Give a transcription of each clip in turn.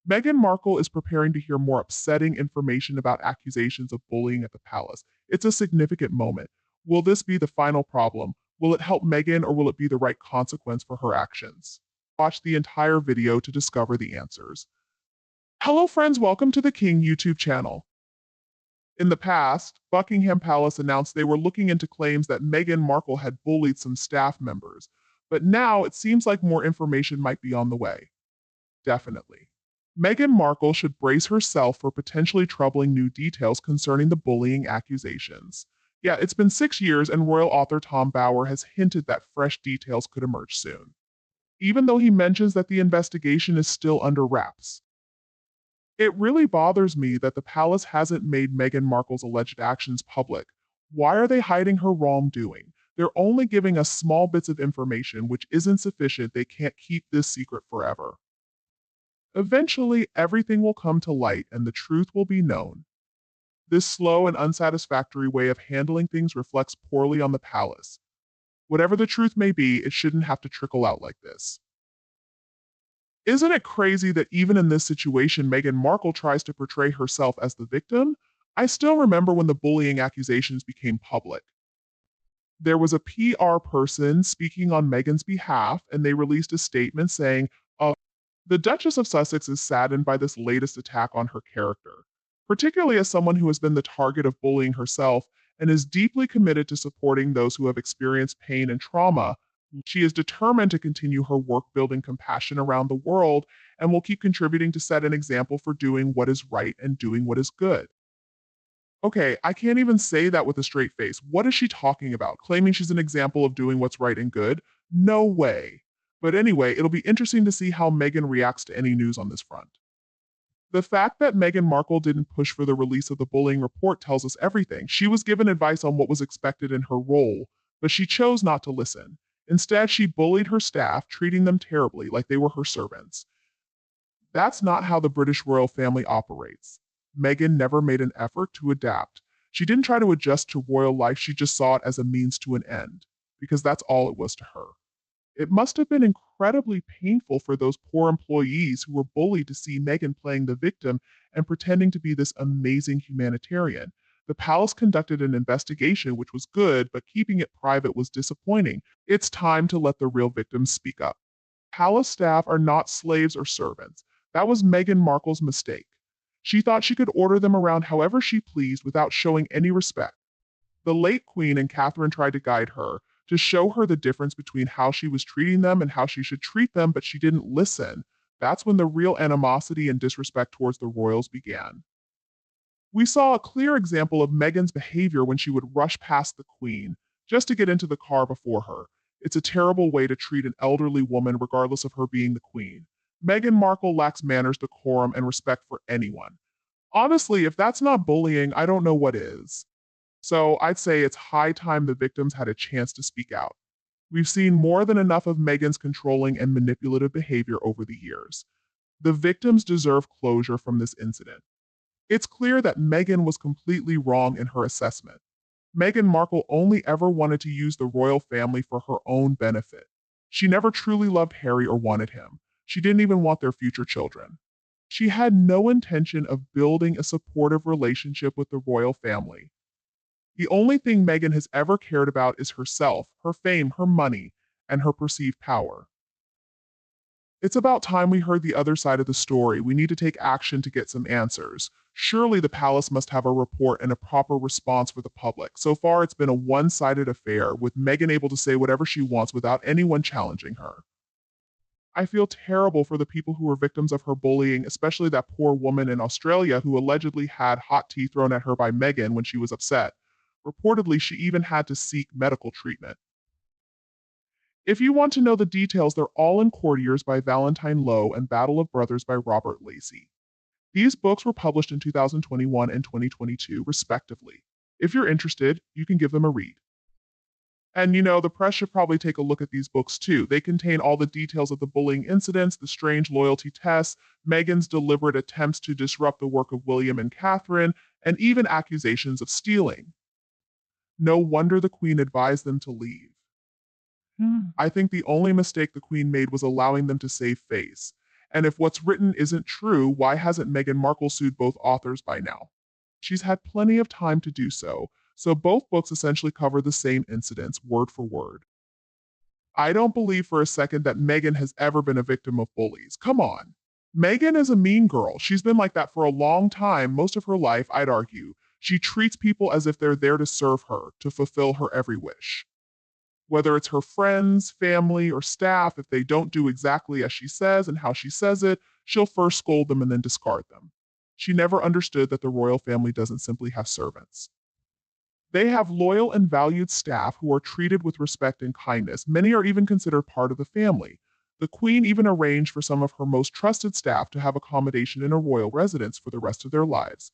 Meghan Markle is preparing to hear more upsetting information about accusations of bullying at the palace. It's a significant moment. Will this be the final problem? Will it help Meghan or will it be the right consequence for her actions? Watch the entire video to discover the answers. Hello friends, welcome to the King YouTube channel. In the past, Buckingham Palace announced they were looking into claims that Meghan Markle had bullied some staff members, but now it seems like more information might be on the way. Definitely. Meghan Markle should brace herself for potentially troubling new details concerning the bullying accusations. Yeah, it's been 6 years and royal author Tom Bower has hinted that fresh details could emerge soon, even though he mentions that the investigation is still under wraps. It really bothers me that the palace hasn't made Meghan Markle's alleged actions public. Why are they hiding her wrongdoing? They're only giving us small bits of information, which isn't sufficient. They can't keep this secret forever. Eventually, everything will come to light and the truth will be known. This slow and unsatisfactory way of handling things reflects poorly on the palace. Whatever the truth may be, it shouldn't have to trickle out like this. Isn't it crazy that even in this situation, Meghan Markle tries to portray herself as the victim? I still remember when the bullying accusations became public. There was a PR person speaking on Meghan's behalf, and they released a statement saying, the Duchess of Sussex is saddened by this latest attack on her character, particularly as someone who has been the target of bullying herself and is deeply committed to supporting those who have experienced pain and trauma. She is determined to continue her work building compassion around the world and will keep contributing to set an example for doing what is right and doing what is good. Okay, I can't even say that with a straight face. What is she talking about? Claiming she's an example of doing what's right and good? No way. But anyway, it'll be interesting to see how Meghan reacts to any news on this front. The fact that Meghan Markle didn't push for the release of the bullying report tells us everything. She was given advice on what was expected in her role, but she chose not to listen. Instead, she bullied her staff, treating them terribly, like they were her servants. That's not how the British royal family operates. Meghan never made an effort to adapt. She didn't try to adjust to royal life, she just saw it as a means to an end, because that's all it was to her. It must have been incredibly painful for those poor employees who were bullied to see Meghan playing the victim and pretending to be this amazing humanitarian. The palace conducted an investigation, which was good, but keeping it private was disappointing. It's time to let the real victims speak up. Palace staff are not slaves or servants. That was Meghan Markle's mistake. She thought she could order them around however she pleased without showing any respect. The late Queen and Catherine tried to guide her, to show her the difference between how she was treating them and how she should treat them, but she didn't listen. That's when the real animosity and disrespect towards the royals began. We saw a clear example of Meghan's behavior when she would rush past the Queen, just to get into the car before her. It's a terrible way to treat an elderly woman regardless of her being the Queen. Meghan Markle lacks manners, decorum, and respect for anyone. Honestly, if that's not bullying, I don't know what is. So I'd say it's high time the victims had a chance to speak out. We've seen more than enough of Meghan's controlling and manipulative behavior over the years. The victims deserve closure from this incident. It's clear that Meghan was completely wrong in her assessment. Meghan Markle only ever wanted to use the royal family for her own benefit. She never truly loved Harry or wanted him. She didn't even want their future children. She had no intention of building a supportive relationship with the royal family. The only thing Meghan has ever cared about is herself, her fame, her money, and her perceived power. It's about time we heard the other side of the story. We need to take action to get some answers. Surely the palace must have a report and a proper response for the public. So far, it's been a one-sided affair, with Meghan able to say whatever she wants without anyone challenging her. I feel terrible for the people who were victims of her bullying, especially that poor woman in Australia who allegedly had hot tea thrown at her by Meghan when she was upset. Reportedly, she even had to seek medical treatment. If you want to know the details, they're all in Courtiers by Valentine Lowe and Battle of Brothers by Robert Lacey. These books were published in 2021 and 2022, respectively. If you're interested, you can give them a read. And the press should probably take a look at these books too. They contain all the details of the bullying incidents, the strange loyalty tests, Meghan's deliberate attempts to disrupt the work of William and Catherine, and even accusations of stealing. No wonder the Queen advised them to leave. I think the only mistake the Queen made was allowing them to save face. And if what's written isn't true, why hasn't Meghan Markle sued both authors by now? She's had plenty of time to do so, so both books essentially cover the same incidents, word for word. I don't believe for a second that Meghan has ever been a victim of bullies. Come on. Meghan is a mean girl. She's been like that for a long time, most of her life, I'd argue. She treats people as if they're there to serve her, to fulfill her every wish. Whether it's her friends, family, or staff, if they don't do exactly as she says and how she says it, she'll first scold them and then discard them. She never understood that the royal family doesn't simply have servants. They have loyal and valued staff who are treated with respect and kindness. Many are even considered part of the family. The Queen even arranged for some of her most trusted staff to have accommodation in a royal residence for the rest of their lives.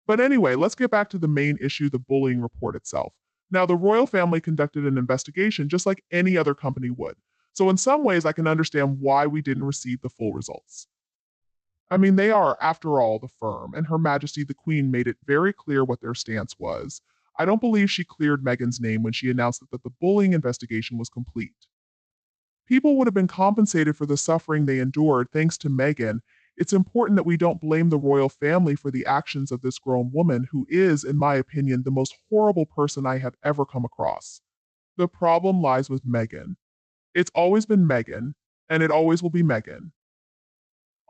But anyway, let's get back to the main issue, the bullying report itself. Now, the royal family conducted an investigation just like any other company would. So, in some ways, I can understand why we didn't receive the full results. I mean, they are, after all, the firm, and Her Majesty the Queen made it very clear what their stance was. I don't believe she cleared Meghan's name when she announced that the bullying investigation was complete. People would have been compensated for the suffering they endured thanks to Meghan. It's important that we don't blame the royal family for the actions of this grown woman who is, in my opinion, the most horrible person I have ever come across. The problem lies with Meghan. It's always been Meghan, and it always will be Meghan.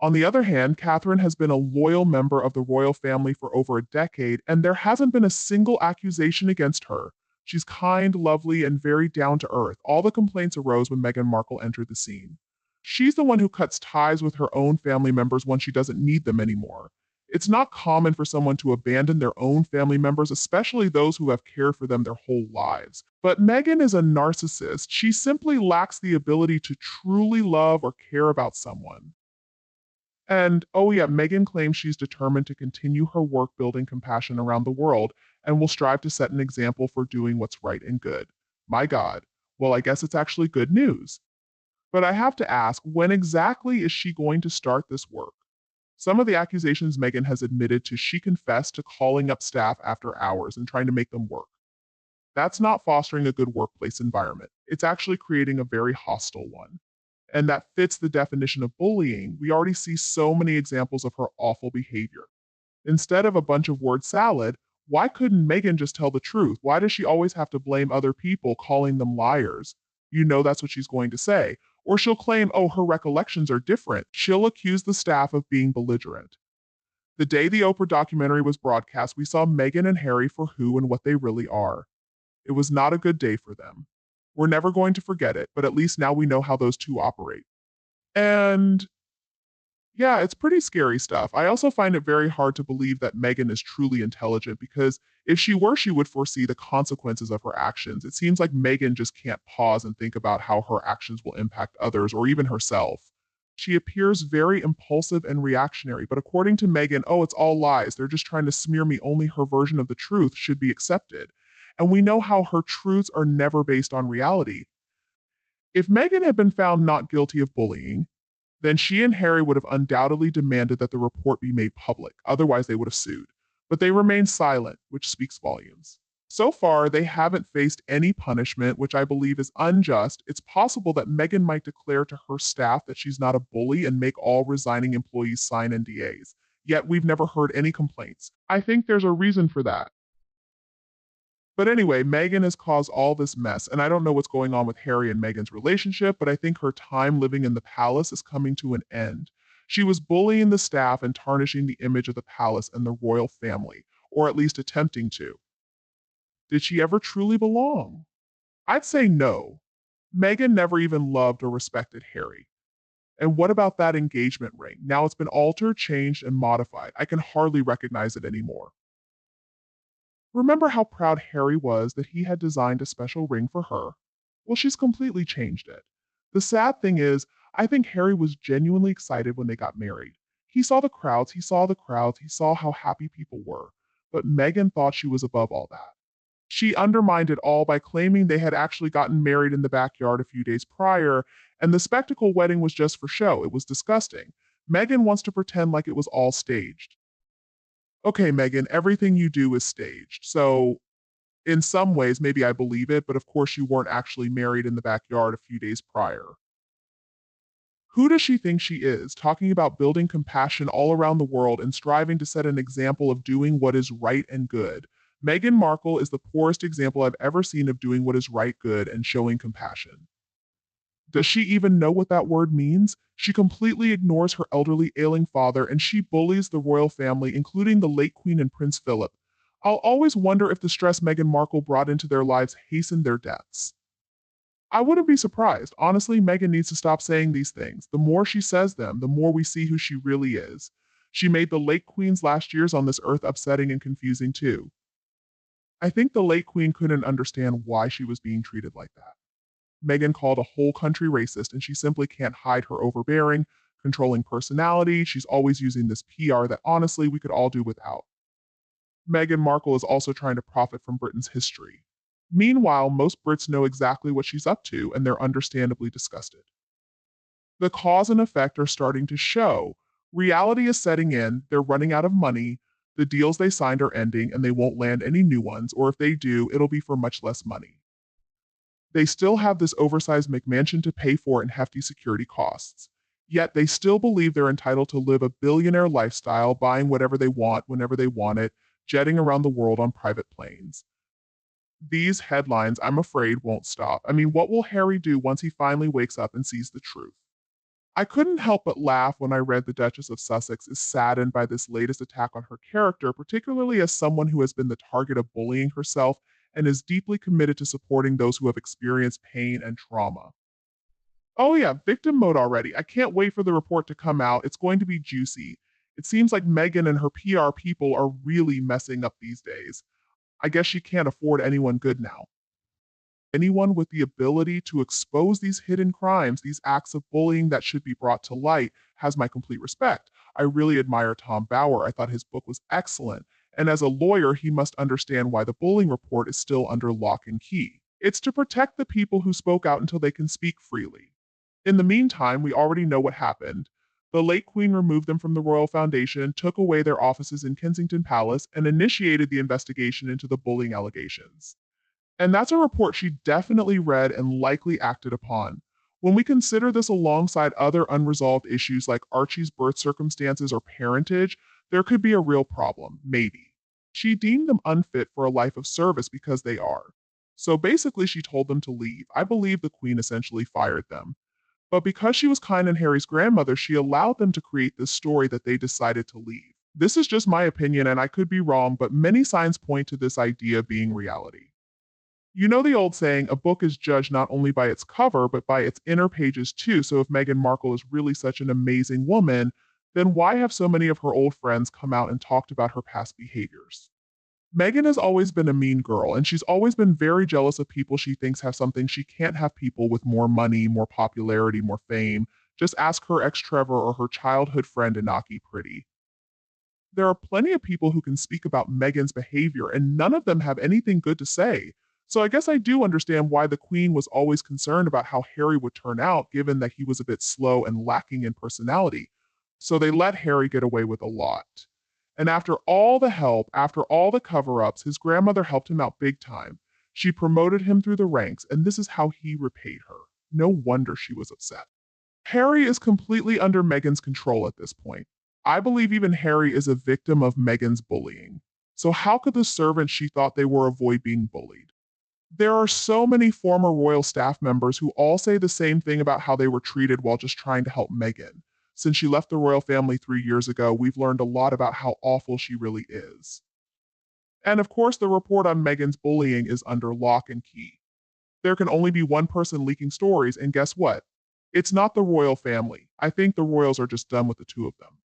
On the other hand, Catherine has been a loyal member of the royal family for over a decade, and there hasn't been a single accusation against her. She's kind, lovely, and very down to earth. All the complaints arose when Meghan Markle entered the scene. She's the one who cuts ties with her own family members when she doesn't need them anymore. It's not common for someone to abandon their own family members, especially those who have cared for them their whole lives. But Meghan is a narcissist. She simply lacks the ability to truly love or care about someone. And oh, yeah, Meghan claims she's determined to continue her work building compassion around the world and will strive to set an example for doing what's right and good. My God. Well, I guess it's actually good news. But I have to ask, when exactly is she going to start this work? Some of the accusations Meghan has admitted to, she confessed to calling up staff after hours and trying to make them work. That's not fostering a good workplace environment. It's actually creating a very hostile one. And that fits the definition of bullying. We already see so many examples of her awful behavior. Instead of a bunch of word salad, why couldn't Meghan just tell the truth? Why does she always have to blame other people, calling them liars? You know that's what she's going to say. Or she'll claim, oh, her recollections are different. She'll accuse the staff of being belligerent. The day the Oprah documentary was broadcast, we saw Meghan and Harry for who and what they really are. It was not a good day for them. We're never going to forget it, but at least now we know how those two operate. And yeah, it's pretty scary stuff. I also find it very hard to believe that Meghan is truly intelligent because if she were, she would foresee the consequences of her actions. It seems like Meghan just can't pause and think about how her actions will impact others or even herself. She appears very impulsive and reactionary, but according to Meghan, oh, it's all lies. They're just trying to smear me. Only her version of the truth should be accepted. And we know how her truths are never based on reality. If Meghan had been found not guilty of bullying, then she and Harry would have undoubtedly demanded that the report be made public. Otherwise, they would have sued. But they remained silent, which speaks volumes. So far, they haven't faced any punishment, which I believe is unjust. It's possible that Meghan might declare to her staff that she's not a bully and make all resigning employees sign NDAs. Yet we've never heard any complaints. I think there's a reason for that. But anyway, Meghan has caused all this mess, and I don't know what's going on with Harry and Meghan's relationship, but I think her time living in the palace is coming to an end. She was bullying the staff and tarnishing the image of the palace and the royal family, or at least attempting to. Did she ever truly belong? I'd say no. Meghan never even loved or respected Harry. And what about that engagement ring? Now it's been altered, changed, and modified. I can hardly recognize it anymore. Remember how proud Harry was that he had designed a special ring for her? Well, she's completely changed it. The sad thing is, I think Harry was genuinely excited when they got married. He saw the crowds, he saw how happy people were. But Meghan thought she was above all that. She undermined it all by claiming they had actually gotten married in the backyard a few days prior, and the spectacle wedding was just for show. It was disgusting. Meghan wants to pretend like it was all staged. Okay, Meghan, everything you do is staged. So, in some ways, maybe I believe it, but of course, you weren't actually married in the backyard a few days prior. Who does she think she is, talking about building compassion all around the world and striving to set an example of doing what is right and good? Meghan Markle is the poorest example I've ever seen of doing what is right, good, and showing compassion. Does she even know what that word means? She completely ignores her elderly, ailing father, and she bullies the royal family, including the late Queen and Prince Philip. I'll always wonder if the stress Meghan Markle brought into their lives hastened their deaths. I wouldn't be surprised. Honestly, Meghan needs to stop saying these things. The more she says them, the more we see who she really is. She made the late Queen's last years on this earth upsetting and confusing too. I think the late Queen couldn't understand why she was being treated like that. Meghan called a whole country racist, and she simply can't hide her overbearing, controlling personality. She's always using this PR that honestly we could all do without. Meghan Markle is also trying to profit from Britain's history. Meanwhile, most Brits know exactly what she's up to, and they're understandably disgusted. The cause and effect are starting to show. Reality is setting in, they're running out of money, the deals they signed are ending, and they won't land any new ones, or if they do, it'll be for much less money. They still have this oversized McMansion to pay for and hefty security costs. Yet they still believe they're entitled to live a billionaire lifestyle, buying whatever they want whenever they want it, jetting around the world on private planes. These headlines, I'm afraid, won't stop. I mean, what will Harry do once he finally wakes up and sees the truth? I couldn't help but laugh when I read the Duchess of Sussex is saddened by this latest attack on her character, particularly as someone who has been the target of bullying herself and is deeply committed to supporting those who have experienced pain and trauma. Oh, yeah, victim mode already. I can't wait for the report to come out. It's going to be juicy. It seems like Meghan and her PR people are really messing up these days. I guess she can't afford anyone good now. Anyone with the ability to expose these hidden crimes, these acts of bullying that should be brought to light, has my complete respect. I really admire Tom Bower. I thought his book was excellent. And as a lawyer, he must understand why the bullying report is still under lock and key. It's to protect the people who spoke out until they can speak freely. In the meantime, we already know what happened. The late Queen removed them from the Royal Foundation, took away their offices in Kensington Palace, and initiated the investigation into the bullying allegations. And that's a report she definitely read and likely acted upon. When we consider this alongside other unresolved issues like Archie's birth circumstances or parentage, there could be a real problem, maybe. She deemed them unfit for a life of service because they are. So basically, she told them to leave. I believe the Queen essentially fired them. But because she was kind and Harry's grandmother, she allowed them to create this story that they decided to leave. This is just my opinion, and I could be wrong, but many signs point to this idea being reality. You know the old saying, a book is judged not only by its cover, but by its inner pages too. So if Meghan Markle is really such an amazing woman, then why have so many of her old friends come out and talked about her past behaviors? Meghan has always been a mean girl, and she's always been very jealous of people she thinks have something she can't have, people with more money, more popularity, more fame. Just ask her ex Trevor or her childhood friend Inaki Pretty. There are plenty of people who can speak about Meghan's behavior, and none of them have anything good to say. So I guess I do understand why the Queen was always concerned about how Harry would turn out, given that he was a bit slow and lacking in personality. So they let Harry get away with a lot. And after all the help, after all the cover ups, his grandmother helped him out big time. She promoted him through the ranks, and this is how he repaid her. No wonder she was upset. Harry is completely under Meghan's control at this point. I believe even Harry is a victim of Meghan's bullying. So how could the servants she thought they were avoid being bullied? There are so many former royal staff members who all say the same thing about how they were treated while just trying to help Meghan. Since she left the royal family 3 years ago, we've learned a lot about how awful she really is. And of course, the report on Meghan's bullying is under lock and key. There can only be one person leaking stories, and guess what? It's not the royal family. I think the royals are just done with the two of them.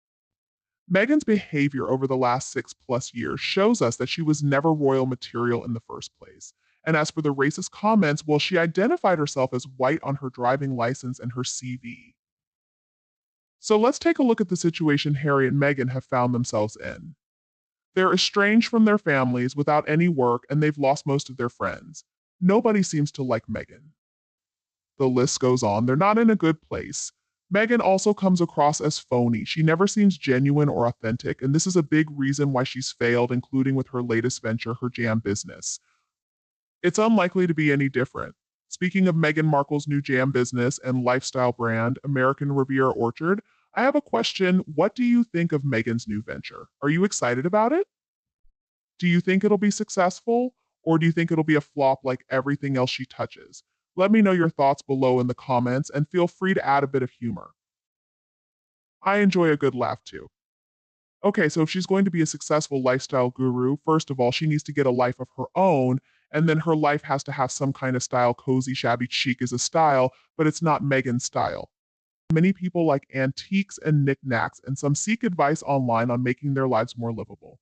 Meghan's behavior over the last 6+ years shows us that she was never royal material in the first place. And as for the racist comments, well, she identified herself as white on her driving license and her CV. So let's take a look at the situation Harry and Meghan have found themselves in. They're estranged from their families without any work, and they've lost most of their friends. Nobody seems to like Meghan. The list goes on. They're not in a good place. Meghan also comes across as phony. She never seems genuine or authentic, and this is a big reason why she's failed, including with her latest venture, her jam business. It's unlikely to be any different. Speaking of Meghan Markle's new jam business and lifestyle brand, American Riviera Orchard, I have a question. What do you think of Meghan's new venture? Are you excited about it? Do you think it'll be successful? Or do you think it'll be a flop like everything else she touches? Let me know your thoughts below in the comments and feel free to add a bit of humor. I enjoy a good laugh too. Okay, so if she's going to be a successful lifestyle guru, first of all, she needs to get a life of her own, and then her life has to have some kind of style. Cozy, shabby chic is a style, but it's not Meghan's style. Many people like antiques and knickknacks, and some seek advice online on making their lives more livable.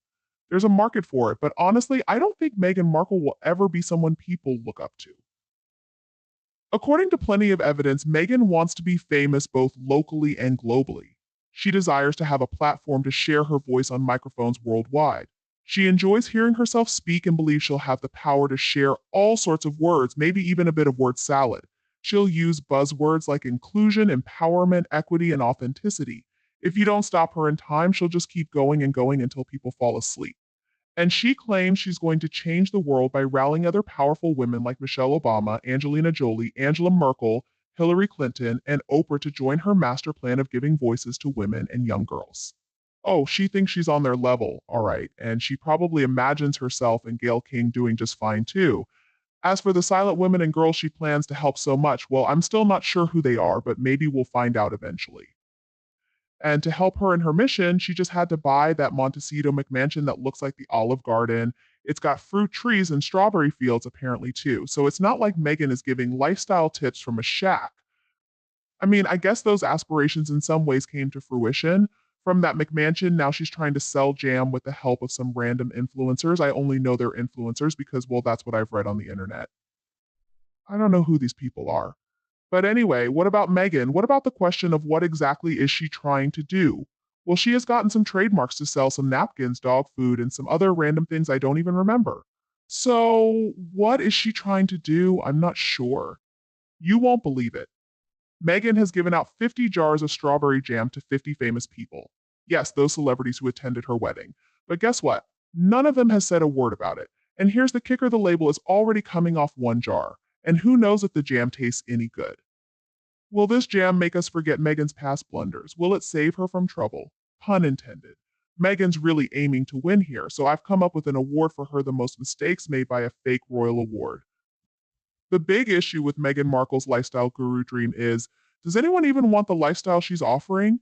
There's a market for it, but honestly, I don't think Meghan Markle will ever be someone people look up to. According to plenty of evidence, Meghan wants to be famous both locally and globally. She desires to have a platform to share her voice on microphones worldwide. She enjoys hearing herself speak and believes she'll have the power to share all sorts of words, maybe even a bit of word salad. She'll use buzzwords like inclusion, empowerment, equity, and authenticity. If you don't stop her in time, she'll just keep going and going until people fall asleep. And she claims she's going to change the world by rallying other powerful women like Michelle Obama, Angelina Jolie, Angela Merkel, Hillary Clinton, and Oprah to join her master plan of giving voices to women and young girls. Oh, she thinks she's on their level, all right, and she probably imagines herself and Gayle King doing just fine too. As for the silent women and girls she plans to help so much, well, I'm still not sure who they are, but maybe we'll find out eventually. And to help her in her mission, she just had to buy that Montecito McMansion that looks like the Olive Garden. It's got fruit trees and strawberry fields apparently too. So it's not like Meghan is giving lifestyle tips from a shack. I mean, I guess those aspirations in some ways came to fruition. From that McMansion, now she's trying to sell jam with the help of some random influencers. I only know they're influencers because, well, that's what I've read on the internet. I don't know who these people are. But anyway, what about Meghan? What about the question of what exactly is she trying to do? Well, she has gotten some trademarks to sell some napkins, dog food, and some other random things I don't even remember. So, what is she trying to do? I'm not sure. You won't believe it. Meghan has given out 50 jars of strawberry jam to 50 famous people. Yes, those celebrities who attended her wedding. But guess what? None of them has said a word about it. And here's the kicker, the label is already coming off one jar. And who knows if the jam tastes any good? Will this jam make us forget Meghan's past blunders? Will it save her from trouble? Pun intended. Meghan's really aiming to win here, so I've come up with an award for her, the most mistakes made by a fake royal award. The big issue with Meghan Markle's lifestyle guru dream is, does anyone even want the lifestyle she's offering?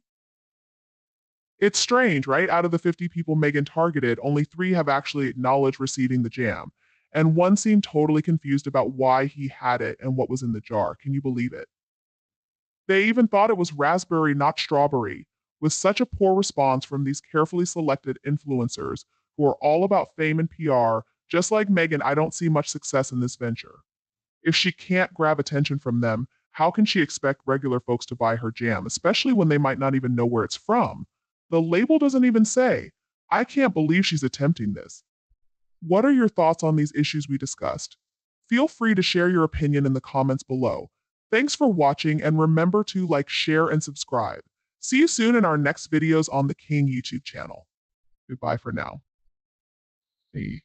It's strange, right? Out of the 50 people Meghan targeted, only 3 have actually acknowledged receiving the jam, and one seemed totally confused about why he had it and what was in the jar. Can you believe it? They even thought it was raspberry, not strawberry, with such a poor response from these carefully selected influencers who are all about fame and PR. Just like Meghan, I don't see much success in this venture. If she can't grab attention from them, how can she expect regular folks to buy her jam, especially when they might not even know where it's from? The label doesn't even say. I can't believe she's attempting this. What are your thoughts on these issues we discussed? Feel free to share your opinion in the comments below. Thanks for watching, and remember to like, share, and subscribe. See you soon in our next videos on the King YouTube channel. Goodbye for now. Hey.